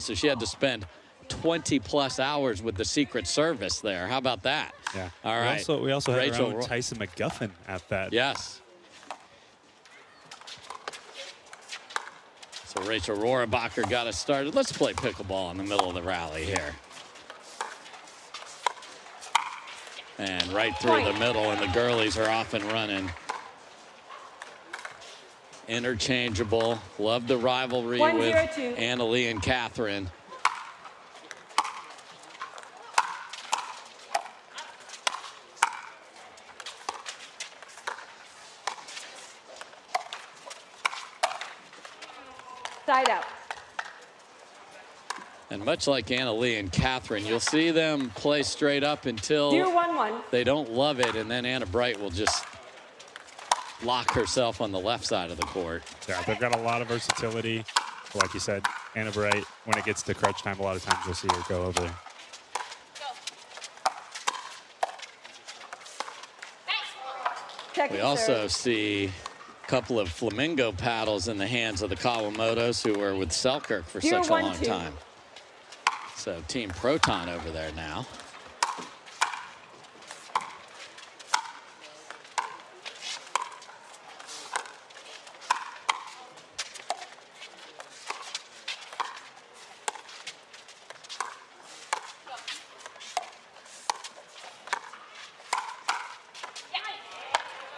so she had to spend 20-plus hours with the Secret Service there. How about that? Yeah. All right. We also had Rachel our own Tyson McGuffin at that. Yes. So Rachel Rohrabacher got us started. Let's play pickleball in the middle of the rally here. And right through the middle, and the girlies are off and running. Interchangeable. Love the rivalry with Annalie and Catherine. Side out. And much like Annalie and Catherine, you'll see them play straight up until 0-1-1. they don't love it, and then Anna Bright will just lock herself on the left side of the court. Yeah, they've got a lot of versatility. Like you said, Anna Bright, when it gets to crunch time, a lot of times you'll see her go over there. We also see a couple of flamingo paddles in the hands of the Kawamotos, who were with Selkirk for such a long time. So Team Proton over there now.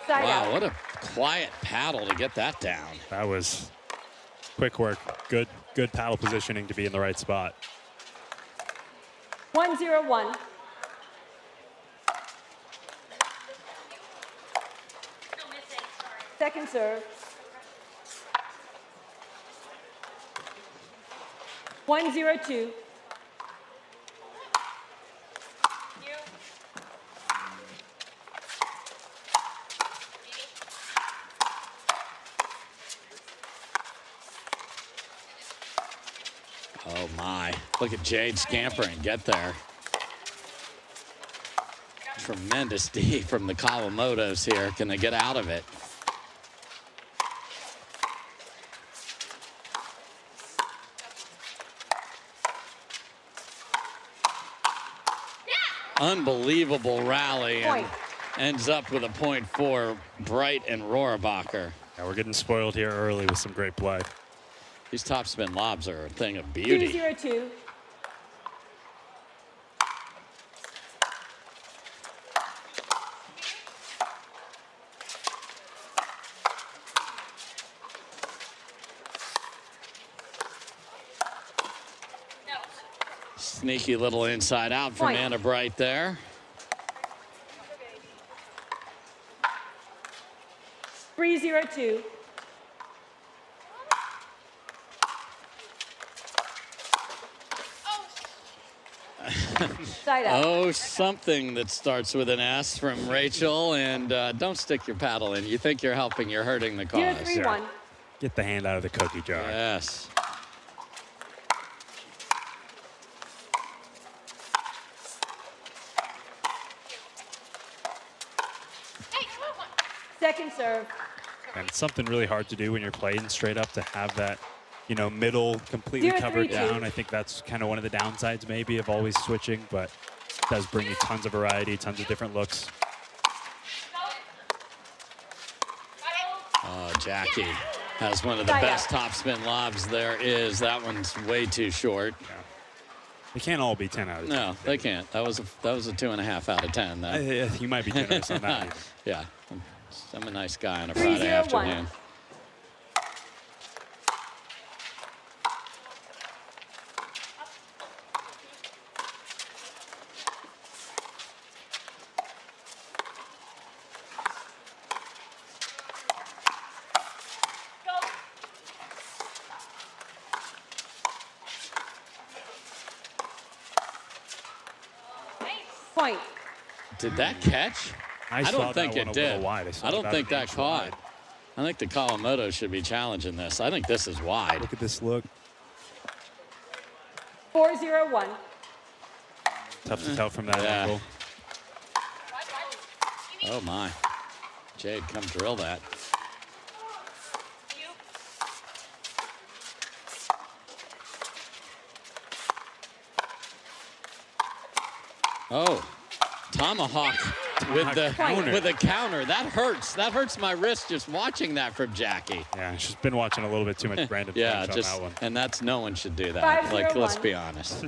Wow, what a quiet paddle to get that down. That was quick work. Good paddle positioning to be in the right spot. 1-0-1. Second serve. 1-0-2. Oh, my. Look at Jade scampering. Get there. Tremendous D from the Kawamotos here. Can they get out of it? Unbelievable rally. And ends up with a point for Bright and Rohrabacher. Yeah, we're getting spoiled here early with some great play. These topspin lobs are a thing of beauty. 2-0-2. Sneaky little inside out from Anna Bright there. 3-0-2. Oh, something that starts with an S from Rachel. And don't stick your paddle in. You think you're helping, you're hurting the cause. 0-3-1. Get the hand out of the cookie jar. Yes. Second serve. And it's something really hard to do when you're playing straight up, to have that, you know, middle completely covered down. I think that's kind of one of the downsides maybe of always switching, but it does bring you tons of variety, tons of different looks. Oh, Jackie has one of the best topspin lobs there is. That one's way too short. Yeah. They can't all be 10 out of 10. No, they can't. That was a 2.5 out of 10. You might be generous on that one. Yeah, I'm a nice guy on a Friday afternoon. Point. Did that catch? I don't think it did. I don't think that caught. I think the Kawamoto should be challenging this. I think this is wide. Look at this look. 4-0-1. Tough to tell from that angle. Oh, my. Jade, come drill that. Oh, tomahawk with the counter. with a counter. That hurts. That hurts my wrist just watching that from Jackie. Yeah, she's been watching a little bit too much Brandon Yeah, Finch on that one. and that's no one should do that. 5-0-1. Like, let's be honest.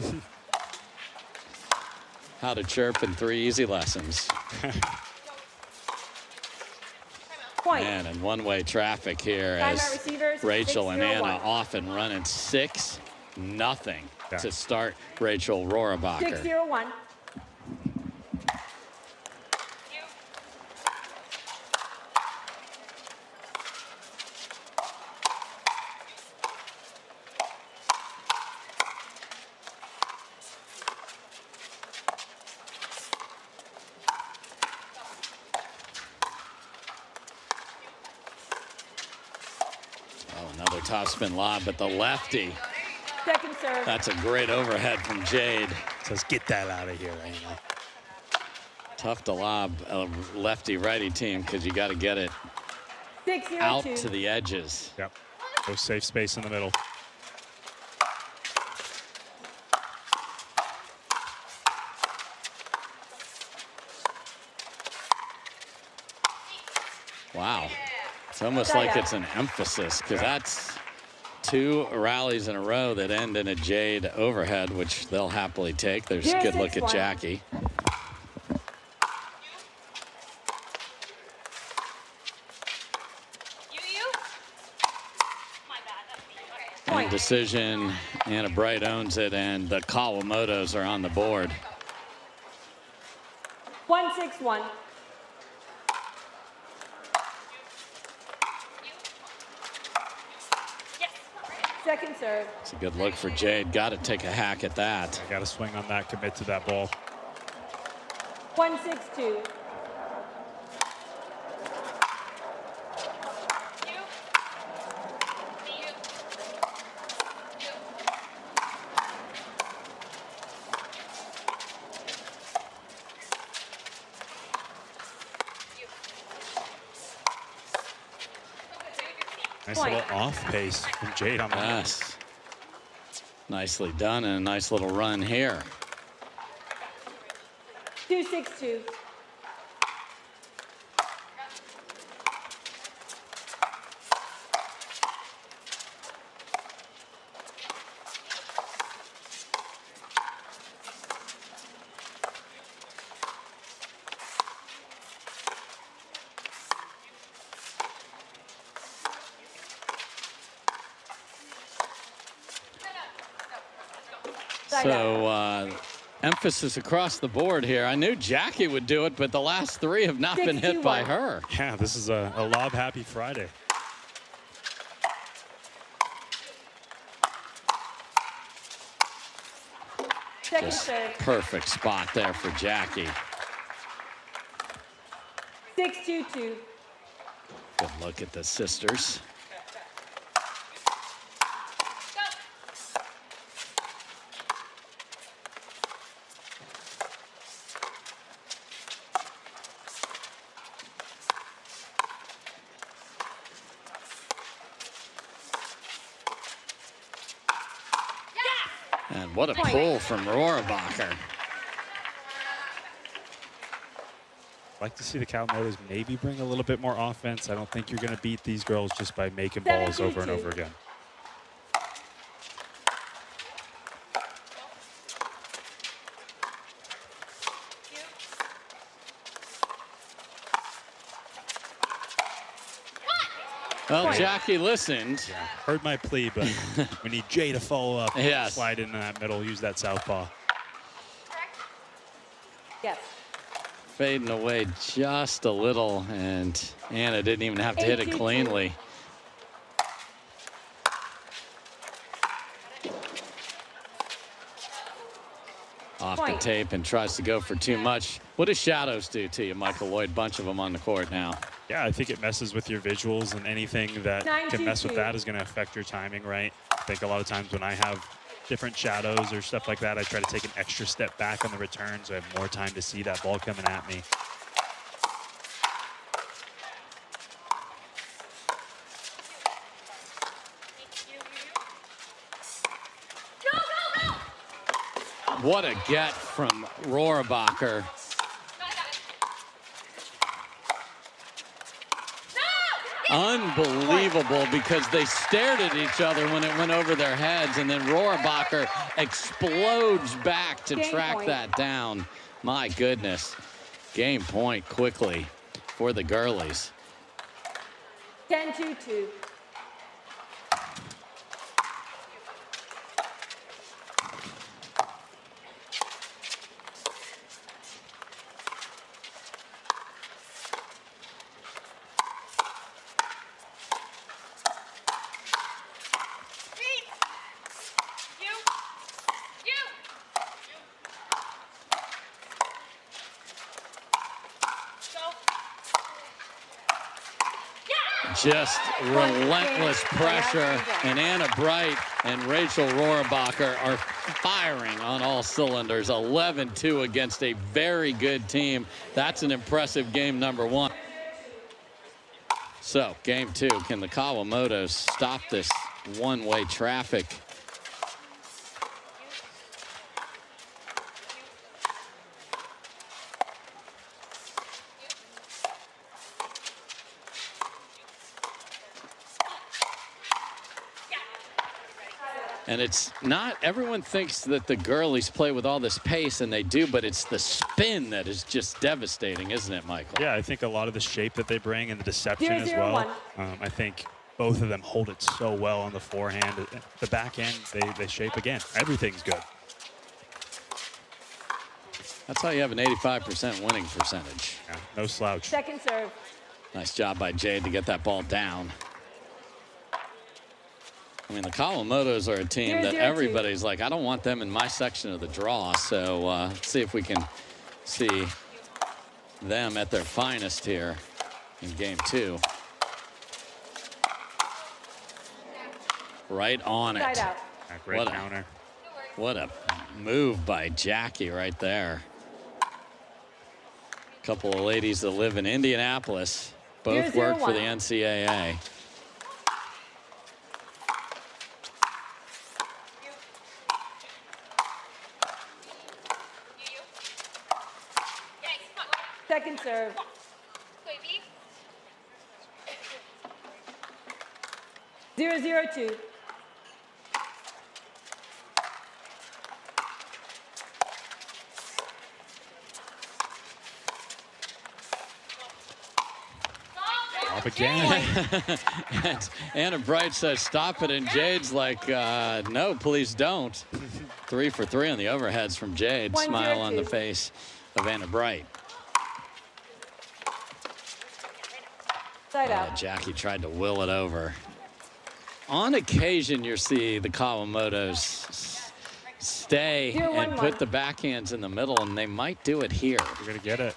How to chirp in 3 easy lessons. Point. Man, and one-way traffic here Timeout as receivers, Rachel and Anna 6-0-1. off and running 6-0 Yeah. to start Rachel Rohrabacher. 6-0-1. Oh, another topspin lob, but the lefty. Second serve. That's a great overhead from Jade. Says, get that out of here, Anna. Tough to lob a lefty-righty team because you got to get it 6-0-2. out to the edges. Yep. No safe space in the middle. Wow. It's almost like it's an emphasis because that's 2 rallies in a row that end in a Jade overhead, which they'll happily take. There's a good look at 6-1. Jackie. And decision, Anna Bright owns it, and the Kawamotos are on the board. 1-6-1. Second serve. It's a good look for Jade. Got to take a hack at that. I got to swing on that, commit to that ball. 1-6-2. Nice little off pace from Jade on that. Yes. Nicely done, and a nice little run here. 2-6-2. So emphasis across the board here. I knew Jackie would do it, but the last 3 have not been hit by 6-2-1. her. Yeah, this is a lob happy Friday. Second Just serve. perfect spot there for Jackie. 6-2-2. Good look at the sisters. And what a pull from Rohrabacher. I'd like to see the Kawamotos maybe bring a little bit more offense. I don't think you're going to beat these girls just by making balls over and over again. Well, Jackie listened. Yeah, heard my plea, but we need Jay to follow up. Yes. Slide into that middle, use that southpaw. Yes. Fading away just a little, and Anna didn't even have to hit it 8-2-2. cleanly. Off the Point. tape and tries to go for too much. What do shadows do to you, Michael Lloyd? Bunch of them on the court now. Yeah, I think it messes with your visuals, and anything that can mess with 9-2-2. that is going to affect your timing, right? I think a lot of times when I have different shadows or stuff like that, I try to take an extra step back on the return so I have more time to see that ball coming at me. What a get from Rohrabacher. Unbelievable, because they stared at each other when it went over their heads, and then Rohrabacher explodes back to track that down. My goodness. Game point quickly for the girlies. 10-2-2. Just relentless pressure, and Anna Bright and Rachel Rohrabacher are firing on all cylinders. 11-2 against a very good team. That's an impressive game number one. So game two, can the Kawamotos stop this one-way traffic? And it's not, everyone thinks that the girlies play with all this pace, and they do, but it's the spin that is just devastating, isn't it, Michael? Yeah, I think a lot of the shape that they bring and the deception as well. I think both of them hold it so well on the forehand. The backhand, they shape again. Everything's good. That's how you have an 85% winning percentage. Yeah, no slouch. Second serve. Nice job by Jade to get that ball down. I mean, the Kawamotos are a team that everybody's like, I don't want them in my section of the draw. So let's see if we can see them at their finest here in game two. Right on it. Out. Great counter. What a move by Jackie right there. A couple of ladies that live in Indianapolis. Both work for the NCAA. Second serve. 0-0-2. Up again. And Anna Bright says, stop it. And Jade's like, no, please don't. 3 for 3 on the overheads from Jade. Smile on the face of Anna Bright. Jackie tried to will it over. On occasion, you see the Kawamotos stay and put the backhands in the middle, and they might do it here. We're going to get it.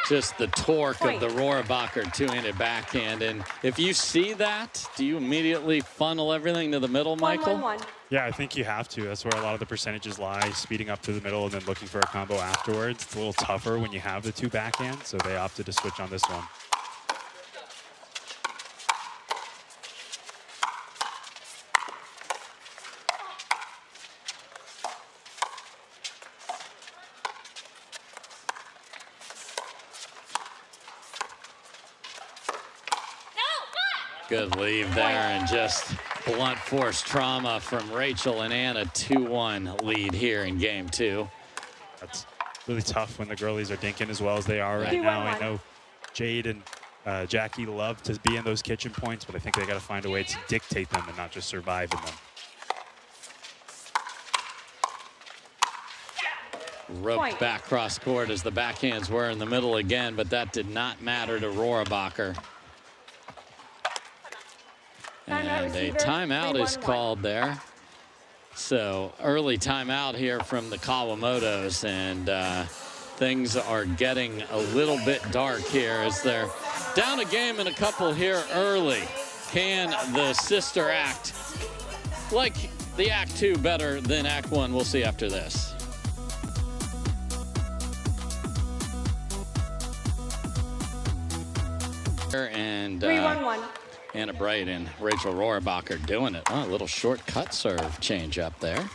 Just the torque of the Rohrabacher two-handed backhand. And if you see that, do you immediately funnel everything to the middle, Michael? 1-1-1. Yeah, I think you have to. That's where a lot of the percentages lie, speeding up to the middle and then looking for a combo afterwards. It's a little tougher when you have the two backhands, so they opted to switch on this one. Good leave there, and just blunt force trauma from Rachel and Anna. 2-1 lead here in game two. That's really tough when the girlies are dinking as well as they are right now. I know Jade and Jackie love to be in those kitchen points, but I think they got to find a way to dictate them and not just survive in them. Roped back cross court as the backhands were in the middle again, but that did not matter to Rohrabacher. And a timeout is called there. So early timeout here from the Kawamotos, and things are getting a little bit dark here as they're down a game and a couple here early. Can the sister act like the Act 2 better than Act 1? We'll see after this. And 3-1-1. Anna Bright and Rachel Rohrabacher doing it. Oh, a little short cut serve change up there.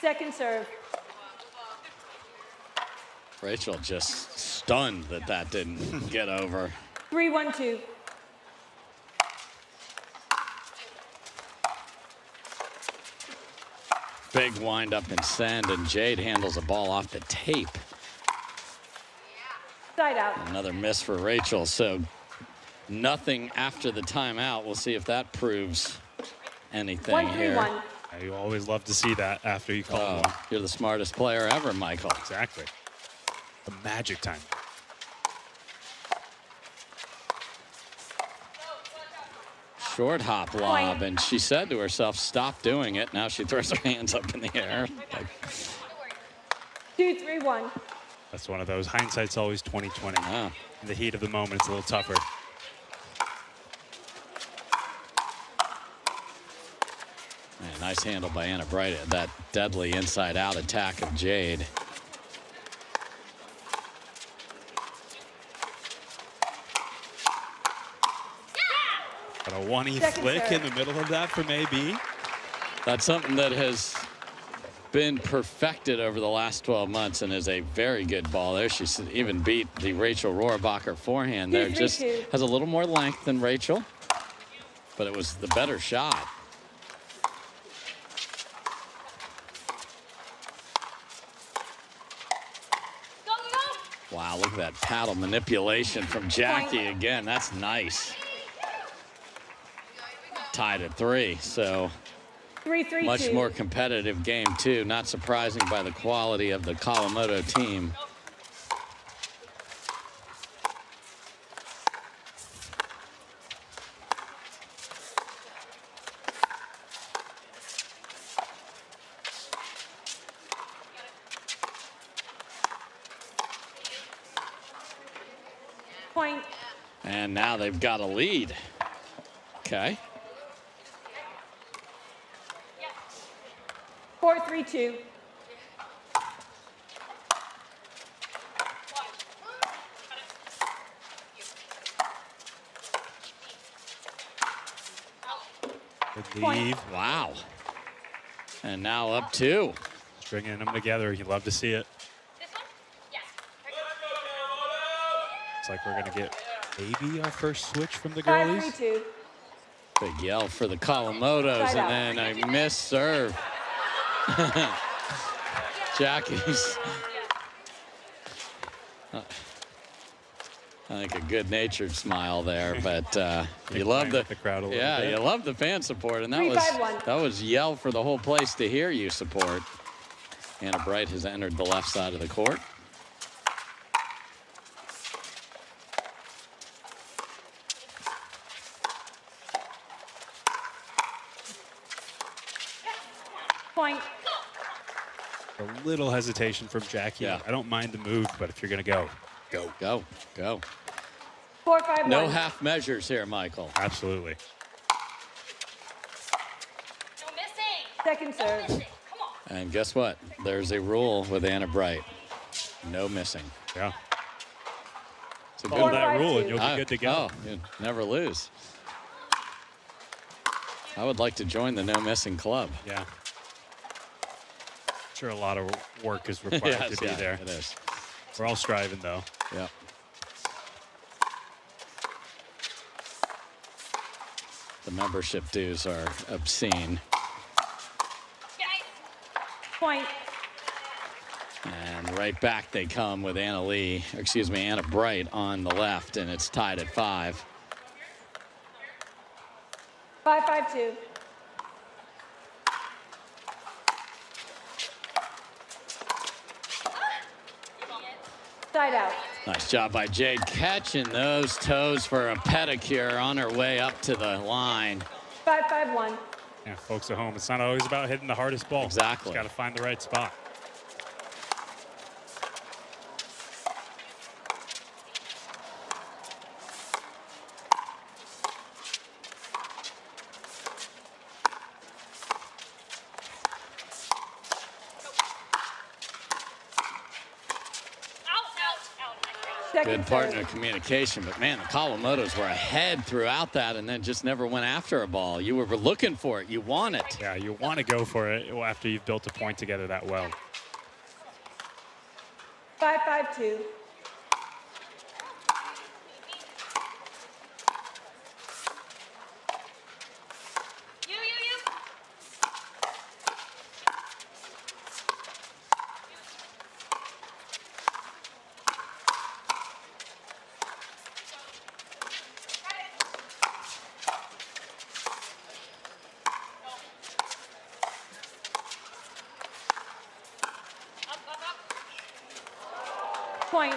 Second serve. Rachel just stunned that that didn't get over. 3-1-2. Big wind up and send, and Jade handles the ball off the tape. Side out. Another miss for Rachel, so nothing after the timeout. We'll see if that proves anything here. 1-3-1. You always love to see that after you call one. You're the smartest player ever, Michael. Exactly. The magic time. Short hop lob, and she said to herself, stop doing it. Now she throws her hands up in the air. 2-3-1. That's one of those. Hindsight's always 20/20. Oh. In the heat of the moment, it's a little tougher. Man, nice handle by Anna Bright. That deadly inside-out attack of Jade. But a one-e flick in the middle of that from AB. That's something that has been perfected over the last 12 months and is a very good ball there. She's even beat the Rachel Rohrabacher forehand there. Just has a little more length than Rachel, but it was the better shot. Wow, look at that paddle manipulation from Jackie again. That's nice. Tied at 3, so 3-3-2. much more competitive game too. Not surprising by the quality of the Kawamoto team. Point. And now they've got a lead. Okay. 4-3-2. Good leave. Wow. And now up 2. Stringing them together. You love to see it. Looks like we're going to get maybe our first switch from the girlies. 5-3-2. Big yell for the Kawamotos, and then a missed serve. Jackie's, I think, a good-natured smile there, but you love the crowd a little bit. You love the fan support, and that was yell for the whole place to hear you support. Anna Bright has entered the left side of the court. Point. A little hesitation from Jackie. Yeah. I don't mind the move, but if you're going to go, go. Go, go. 4-5-1. No half measures here, Michael. Absolutely. No missing. Second No serve. missing. Come on. And guess what? There's a rule with Anna Bright. No missing. Yeah. It's a Follow good that rule and you'll be good to go. Oh, you never lose. I would like to join the no missing club. Yeah. Sure, a lot of work is required to be there. It is. We're all striving, though. Yep. The membership dues are obscene. Point. And right back they come with Anna Bright on the left, and it's tied at 5. 5-5-2. Side out. Nice job by Jade catching those toes for a pedicure on her way up to the line. 5-5-1. Yeah, folks at home, it's not always about hitting the hardest ball. Exactly. Just got to find the right spot. Good partner communication, but man, the Kawamotos were ahead throughout that and then just never went after a ball. You were looking for it. You want it. Yeah, you want to go for it after you've built a point together that well. 5-5-2. Point.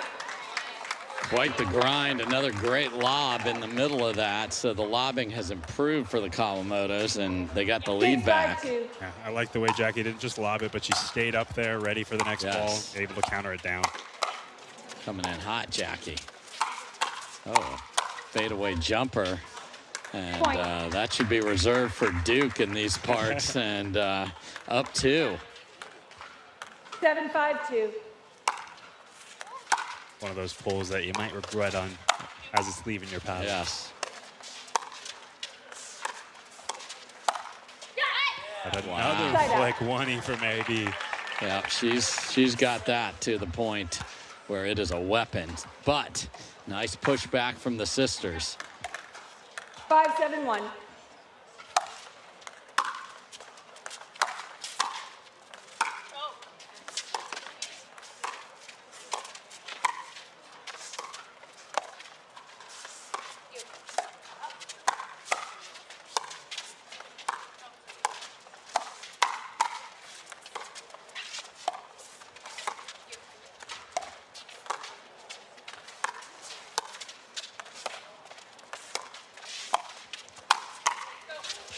Quite the grind. Another great lob in the middle of that. So the lobbing has improved for the Kawamotos, and they got the lead back. Yeah, I like the way Jackie didn't just lob it, but she stayed up there ready for the next ball, able to counter it down. Coming in hot, Jackie. Oh, fadeaway jumper. And that should be reserved for Duke in these parts. And up 2. 7-5-2. One of those pulls that you might regret on as it's leaving your paddle. Yes. But another flick one-y from AB. Yeah, she's got that to the point where it is a weapon. But nice pushback from the sisters. 5-7-1.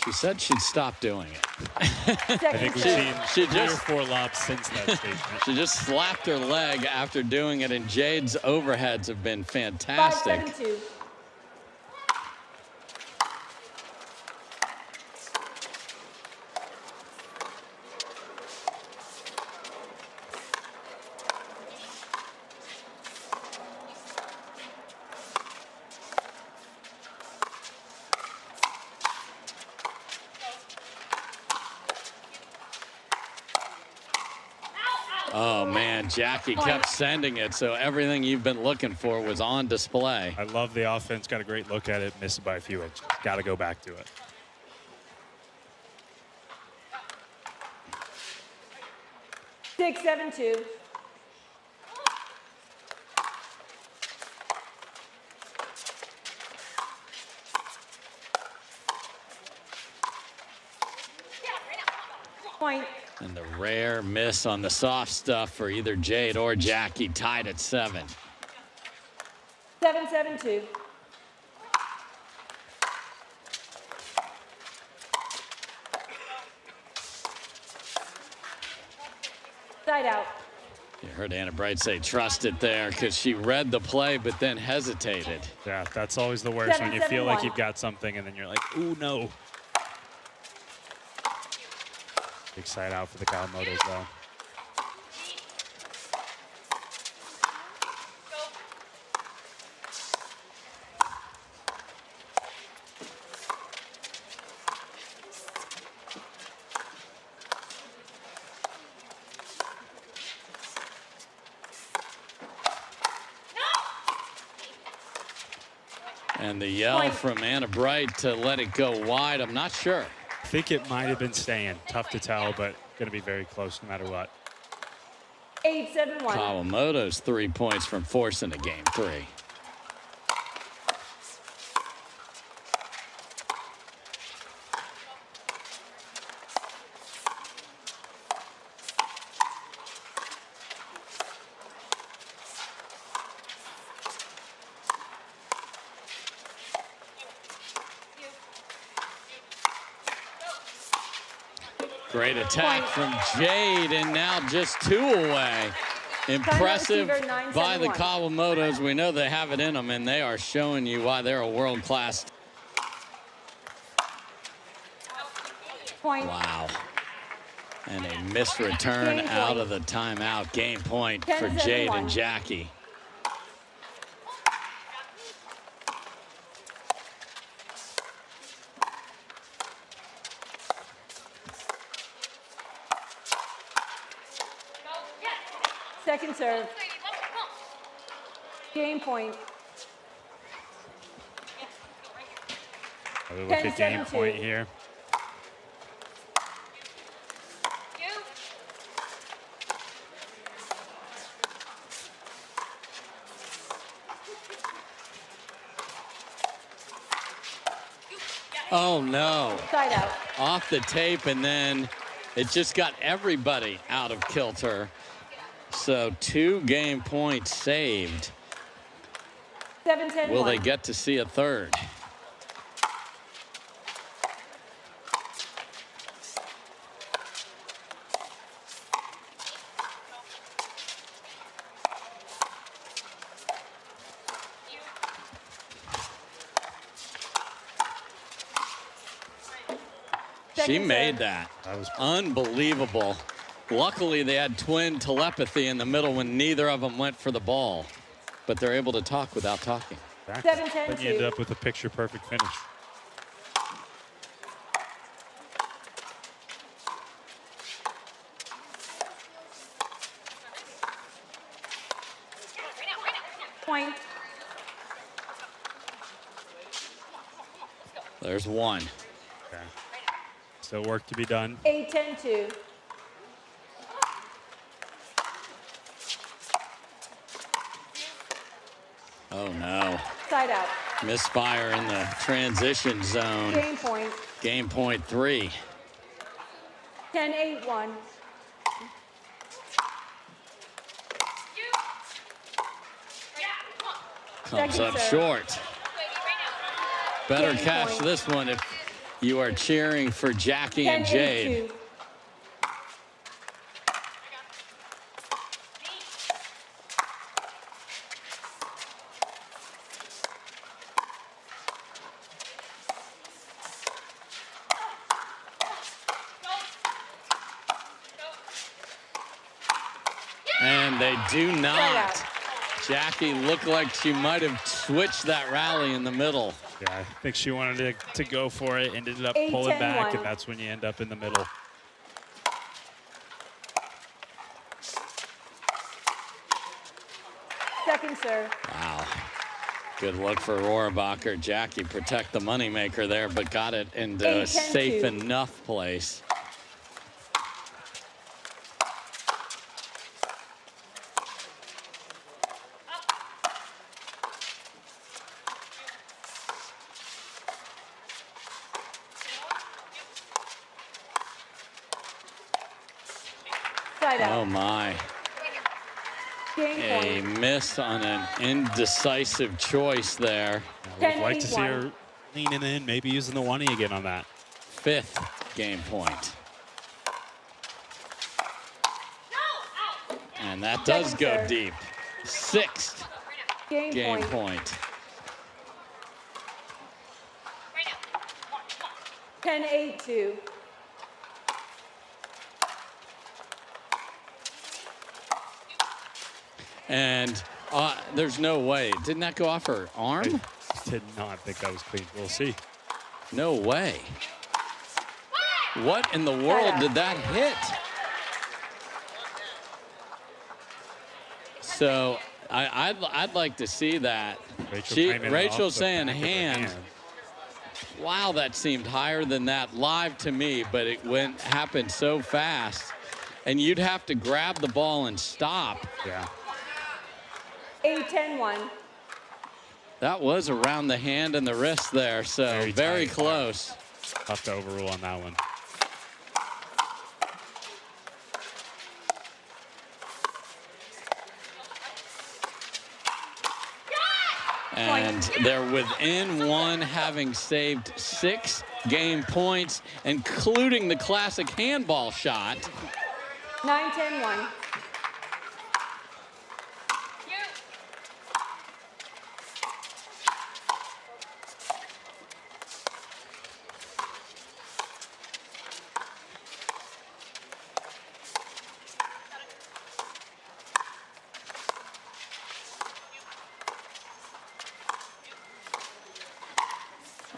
She said she'd stop doing it. I think we've seen three or 4 lobs since that statement. She just slapped her leg after doing it, and Jade's overheads have been fantastic. 5-7-2. Oh, man, Jackie kept sending it, so everything you've been looking for was on display. I love the offense. Got a great look at it. Missed it by a few inches. Got to go back to it. Six, 7-2. Point. And the rare miss on the soft stuff for either Jade or Jackie, tied at 7. 7-7-2. Side out. You heard Anna Bright say trust it there because she read the play but then hesitated. Yeah, that's always the worst when you feel like 7-7-1. you've got something and then you're like, ooh, no. Big side out for the Kawamotos, though. And the yell from Anna Bright to let it go wide, I'm not sure. I think it might have been staying. Tough to tell, but going to be very close no matter what. 8-7-1. Kawamoto's 3 points from forcing the game 3. Great attack from Jade, and now just 2 away. Impressive by the Kawamotos. We know they have it in them, and they are showing you why they're a world-class. Wow. And a missed return out of the timeout. Game point for Jade and Jackie. Second serve. Game point. We look at game point here. Oh, no. Side out. Off the tape, and then it just got everybody out of kilter. So 2 game points saved. 7-10. Will they get to see a third? She made that. That was unbelievable. Luckily, they had twin telepathy in the middle when neither of them went for the ball. But they're able to talk without talking. 7-10. Then you end up with a picture-perfect finish. Point. There's 1. Okay. Still work to be done. 8-10-2. Oh, no. Side out. Misfire in the transition zone. Game point. Game point 3. 10-8-1. Comes Second up serve. short. Better Game catch point. this one if you are cheering for Jackie and Jade. 10-8-2. And they do not. Jackie looked like she might have switched that rally in the middle. Yeah, I think she wanted to go for it, ended up pulling back, and that's when you end up in the middle. Second serve. Wow. Good look for Rohrabacher. Jackie protect the moneymaker there, but got it into a 8-10-2. safe enough place. Side out. Oh, my. Game A point. miss on an indecisive choice there. I would like to see her leaning in, maybe using the 1-y again on that. 5th game point. And that does go serve. deep. 6th Game game point. point. 10-8-2. And there's no way. Didn't that go off her arm? I did not think that was clean. We'll see. No way. What in the world did that hit? So I'd like to see that. Rachel's saying hand. Wow, that seemed higher than that live to me, but it happened so fast. And you'd have to grab the ball and stop. Yeah. 8-10-1. That was around the hand and the wrist there, so very close. Tough to overrule on that one. And they're within 1, having saved 6 game points, including the classic handball shot. 9-10-1.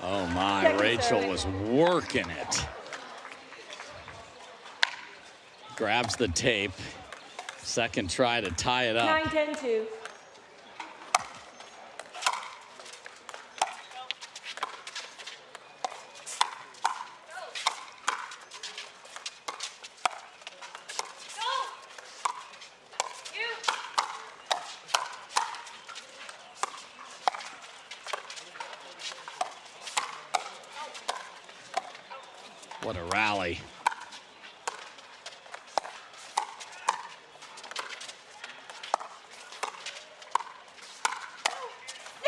Oh my, Rachel was working it. Grabs the tape. Second try to tie it up. 9-10-2. What a rally.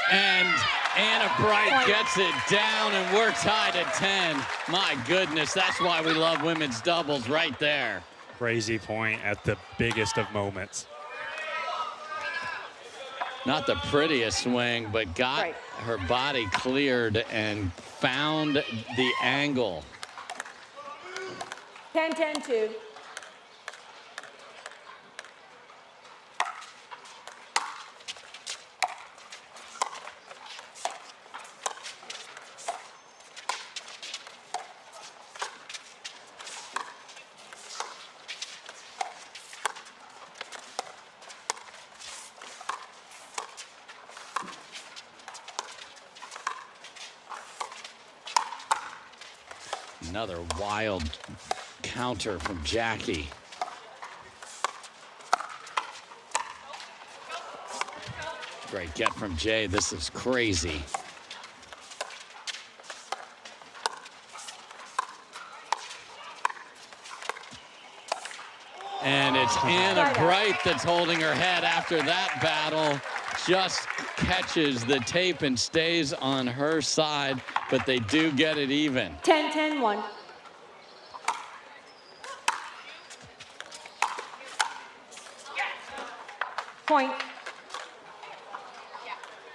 And Anna Bright gets it down, and we're tied at 10. My goodness, that's why we love women's doubles right there. Crazy point at the biggest of moments. Not the prettiest swing, but got her body cleared and found the angle. 10-10-2. Another wild counter from Jackie. Great get from Jay. This is crazy. And it's Anna Bright that's holding her head after that battle. Just catches the tape and stays on her side, but they do get it even. 10-10-1. Point.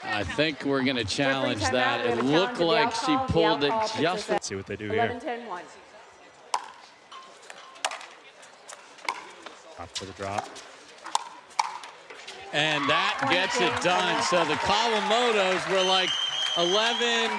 I think we're going to challenge that. It looked like she pulled it just. Let's see what they do here. 11-10-1. Up for the drop. And that gets it done. So the Kawamotos were like, 11,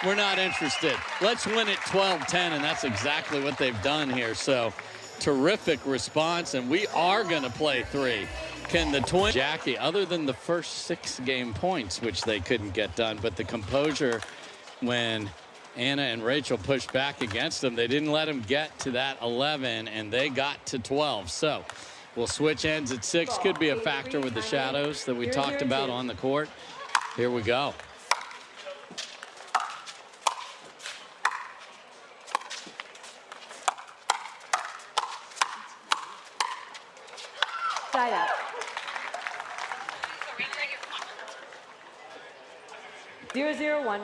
we're not interested. Let's win it 12-10, and that's exactly what they've done here. So terrific response, and we are going to play 3. Can the twins, Jackie, other than the first 6 game points, which they couldn't get done, but the composure when Anna and Rachel pushed back against them, they didn't let them get to that 11, and they got to 12. So we'll switch ends at 6. Could be a factor with the shadows that we talked about on the court. Here we go. Side out. 0-0-1.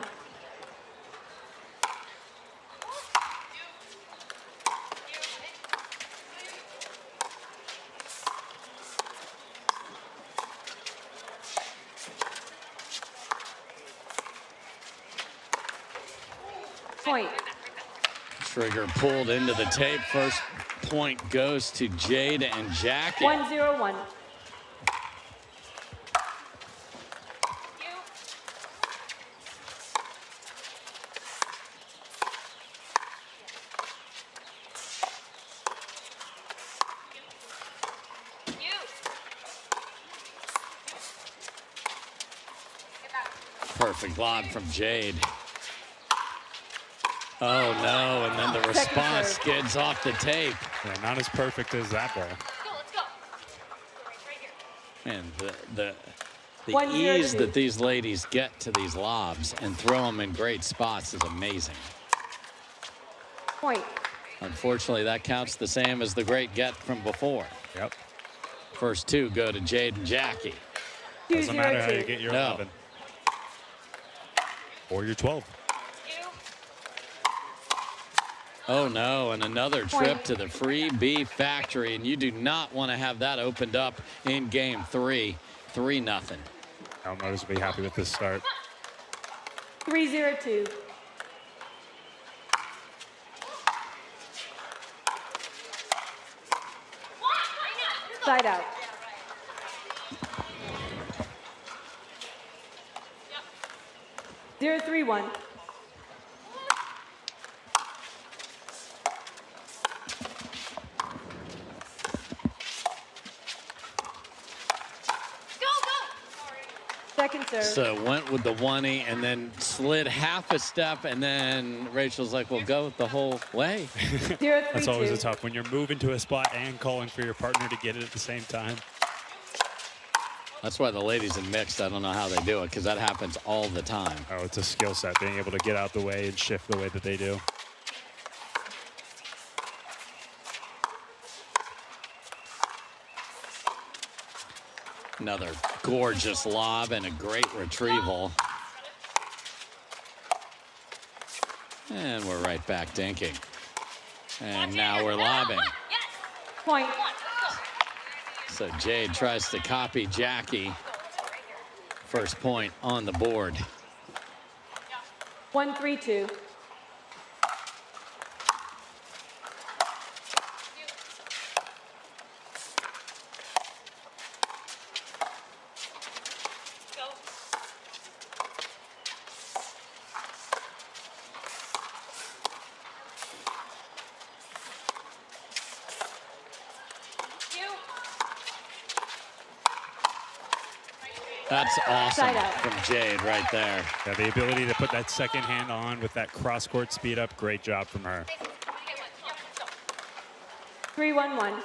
Point. Trigger pulled into the tape. First point goes to Jade and Jackie. 1-0-1. Perfect lob from Jade. Oh no, and then the response skids off the tape. Yeah, not as perfect as that ball. Let's go. And the ease that these ladies get to these lobs and throw them in great spots is amazing. Point. Unfortunately, that counts the same as the great get from before. Yep. First 2 go to Jade and Jackie. Doesn't matter how you get your 11. Or your 12. Oh, no, and another Point. trip to the free beef factory, and you do not want to have that opened up in game 3. 3-0. Kawamoto's will be happy with this start. 3-0-2. Side out. Zero, 3-1. Second serve. So went with the 1-y and then slid half a step, and then Rachel's like, well, go the whole way. 0, 3, That's always 2. a tough when you're moving to a spot and calling for your partner to get it at the same time. That's why the ladies in mixed, I don't know how they do it, because that happens all the time. Oh, it's a skill set, being able to get out the way and shift the way that they do. Another gorgeous lob and a great retrieval. And we're right back dinking. And now we're lobbing. Point. So Jade tries to copy Jackie. First point on the board. 1-3-2. That's awesome Side out. from Jade right there. Yeah, the ability to put that second hand on with that cross-court speed up, great job from her. 3-1-1.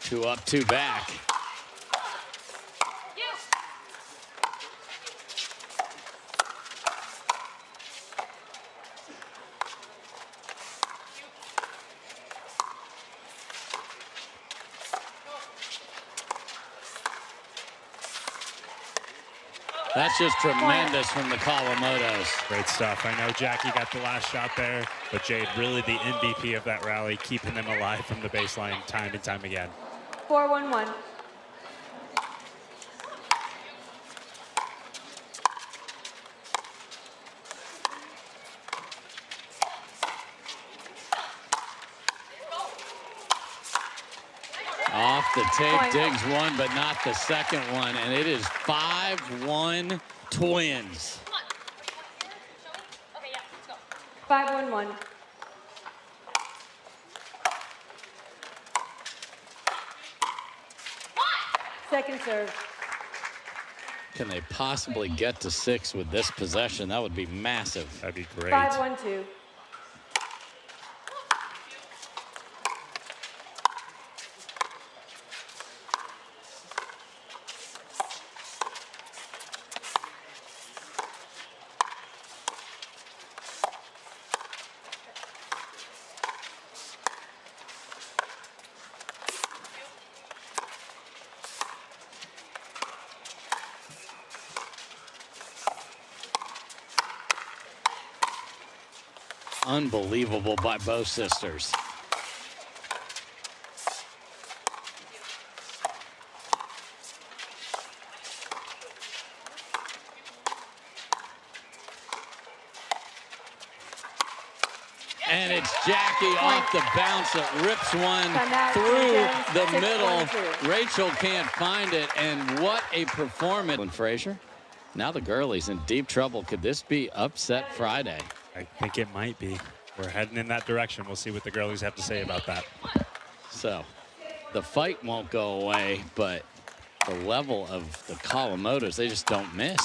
Two up, two back. That's just tremendous from the Kawamotos. Great stuff. I know Jackie got the last shot there, but Jade really the MVP of that rally, keeping them alive from the baseline time and time again. 4-1-1. Off the tape, Point. digs one, but not the second one, and it is 5-1 Twins. 5-1-1. Second serve. Can they possibly get to 6 with this possession? That would be massive. That'd be great. 5-1-2. Unbelievable by both sisters. And it's Jackie off the bounce that rips one through the middle. Rachel can't find it, and what a performance. And Frazier, now the girlie's in deep trouble. Could this be upset Friday? I think it might be. We're heading in that direction. We'll see what the girlies have to say about that. So the fight won't go away, but the level of the Kawamotos, they just don't miss.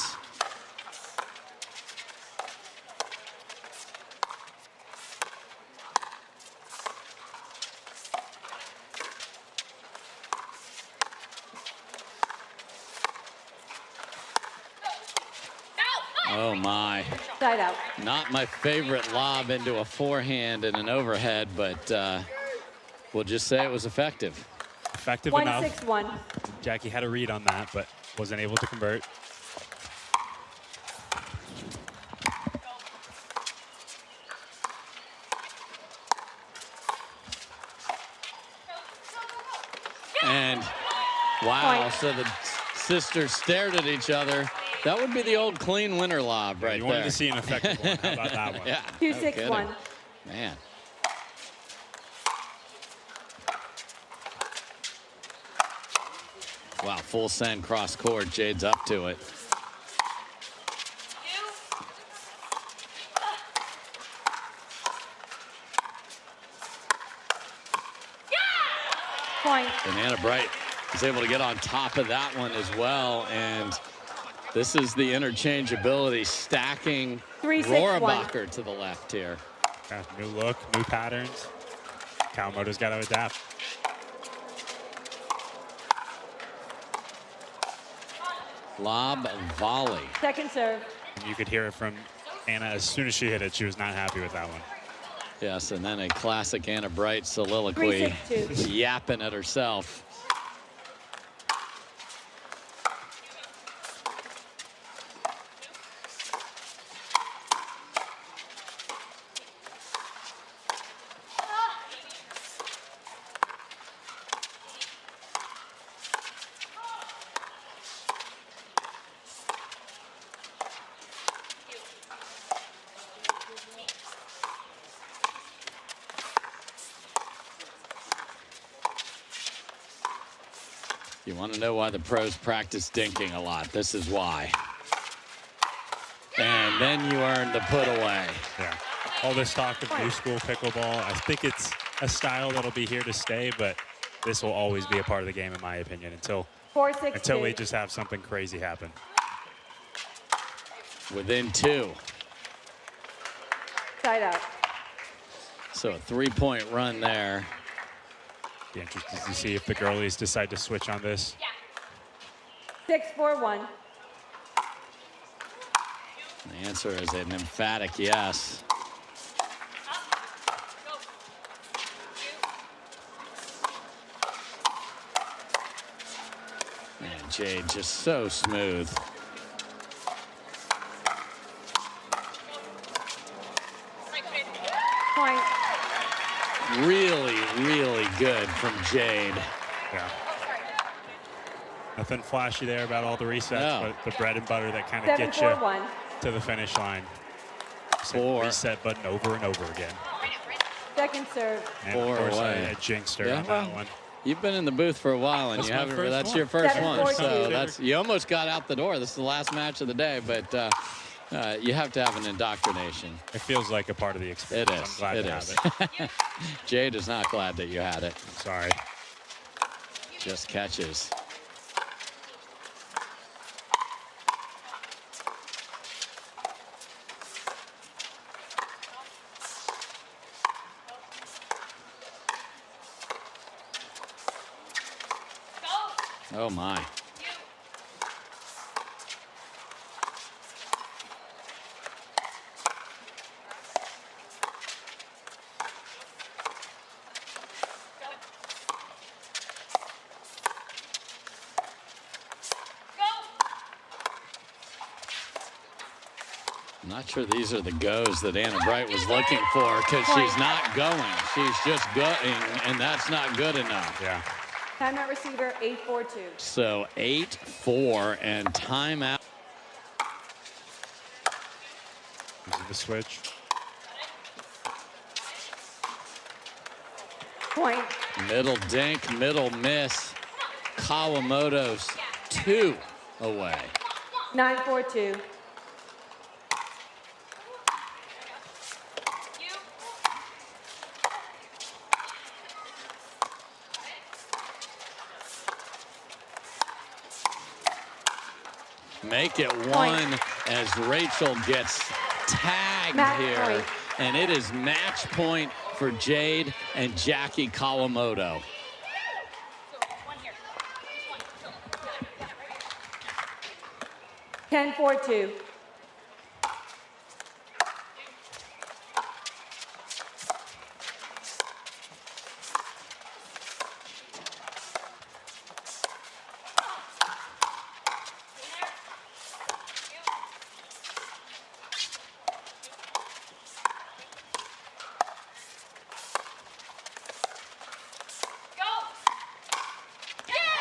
Oh, my. Side out. Not my favorite lob into a forehand and an overhead, but we'll just say it was effective. Effective 1-6-1. enough. Jackie had a read on that, but wasn't able to convert. And wow, Point. so the sisters stared at each other. That would be the old clean winner lob right You wanted there. to see an effective one. How about that one? Yeah. 2-6-1. Man. Wow, full send cross court. Jade's up to it. Point. And Anna Bright is able to get on top of that one as well. And this is the interchangeability, stacking 3-6-1. Rohrabacher to the left here. Yeah, new look, new patterns. Kawamoto's got to adapt. Lob volley. Second serve. And you could hear it from Anna as soon as she hit it. She was not happy with that one. Yes, and then a classic Anna Bright soliloquy, 3-6-2. yapping at herself. You want to know why the pros practice dinking a lot? This is why. And then you earn the put away. Yeah. All this talk of new school pickleball, I think it's a style that'll be here to stay, but this will always be a part of the game, in my opinion, until 4-6-2. we just have something crazy happen. Within 2. Side out. So a 3-point run there. Be interested to see if the girlies decide to switch on this. 6-4-1. The answer is an emphatic yes. And Jade just so smooth. Point. Really, really good from Jade. Yeah. Nothing flashy there about all the resets, No. but the bread and butter that kind of gets you 7-4-1. to the finish line. Four. Reset button over and over again. Second serve. And Four of course, away. I jinxed her Yeah, on well, that one. You've been in the booth for a while, and That's you my haven't. first That's one. your first 7-4-2. one. So you almost got out the door. This is the last match of the day, but you have to have an indoctrination. It feels like a part of the experience. It is. I'm glad It to is. have it. Jade is not glad that you had it. I'm sorry. Just catches. Oh my. I'm not sure these are the goes that Anna Bright was looking for, because she's not going. She's just going, and that's not good enough. Yeah. Timeout receiver, 8-4-2. So 8-4 and timeout. Using the switch. Point. Middle dink, middle miss. Kawamoto's 2 away. 9-4-2. Make it 1 as Rachel gets tagged Match here. point. And it is match point for Jade and Jackie Kawamoto. 10-4-2.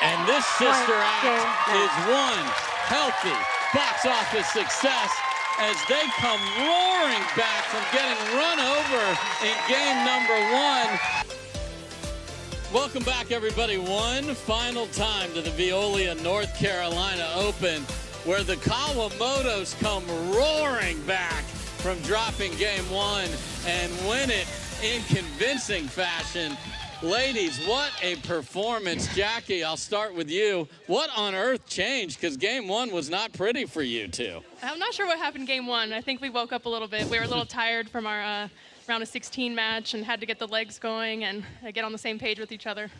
And this sister act is one healthy box office success as they come roaring back from getting run over in game number 1. Welcome back, everybody. One final time to the Veolia, North Carolina Open, where the Kawamotos come roaring back from dropping game 1 and win it in convincing fashion. Ladies, what a performance. Jackie, I'll start with you. What on earth changed? Because game 1 was not pretty for you two. I'm not sure what happened game 1. I think we woke up a little bit. We were a little tired from our round of 16 match and had to get the legs going and get on the same page with each other.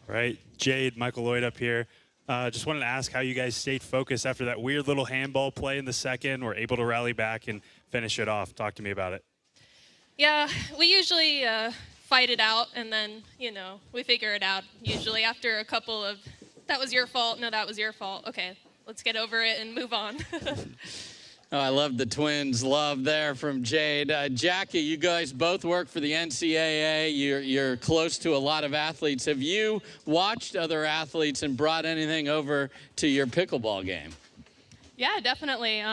All right, Jade, Michael Lloyd up here. Just wanted to ask how you guys stayed focused after that weird little handball play in the second, were able to rally back and finish it off. Talk to me about it. Yeah, we usually fight it out, and then, you know, we figure it out usually after a couple of, that was your fault, no, that was your fault. Okay, let's get over it and move on. Oh, I love the twins' love there from Jade. Jackie, you guys both work for the NCAA. You're close to a lot of athletes. Have you watched other athletes and brought anything over to your pickleball game? Yeah, definitely.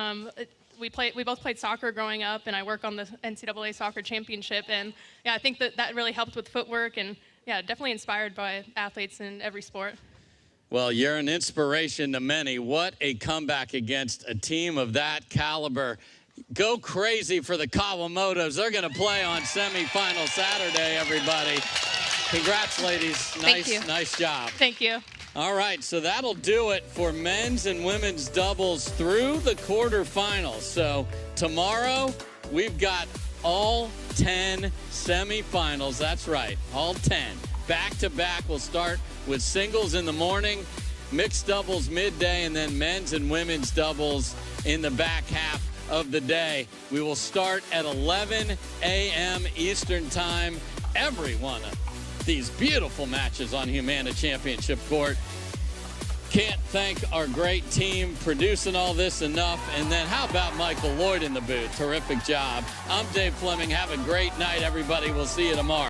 We both played soccer growing up, and I work on the NCAA soccer championship. And yeah, I think that really helped with footwork, and yeah, definitely inspired by athletes in every sport. Well, you're an inspiration to many. What a comeback against a team of that caliber. Go crazy for the Kawamotos. They're going to play on semifinal Saturday, everybody. Congrats, ladies. Thank you. Nice job. Thank you. All right, so that'll do it for men's and women's doubles through the quarterfinals. So tomorrow, we've got all 10 semifinals. That's right, all 10. Back-to-back. We'll start with singles in the morning, mixed doubles midday, and then men's and women's doubles in the back half of the day. We will start at 11 a.m. Eastern Time. Every one of these beautiful matches on Humana Championship Court. Can't thank our great team producing all this enough. And then how about Michael Lloyd in the booth? Terrific job. I'm Dave Fleming. Have a great night, everybody. We'll see you tomorrow.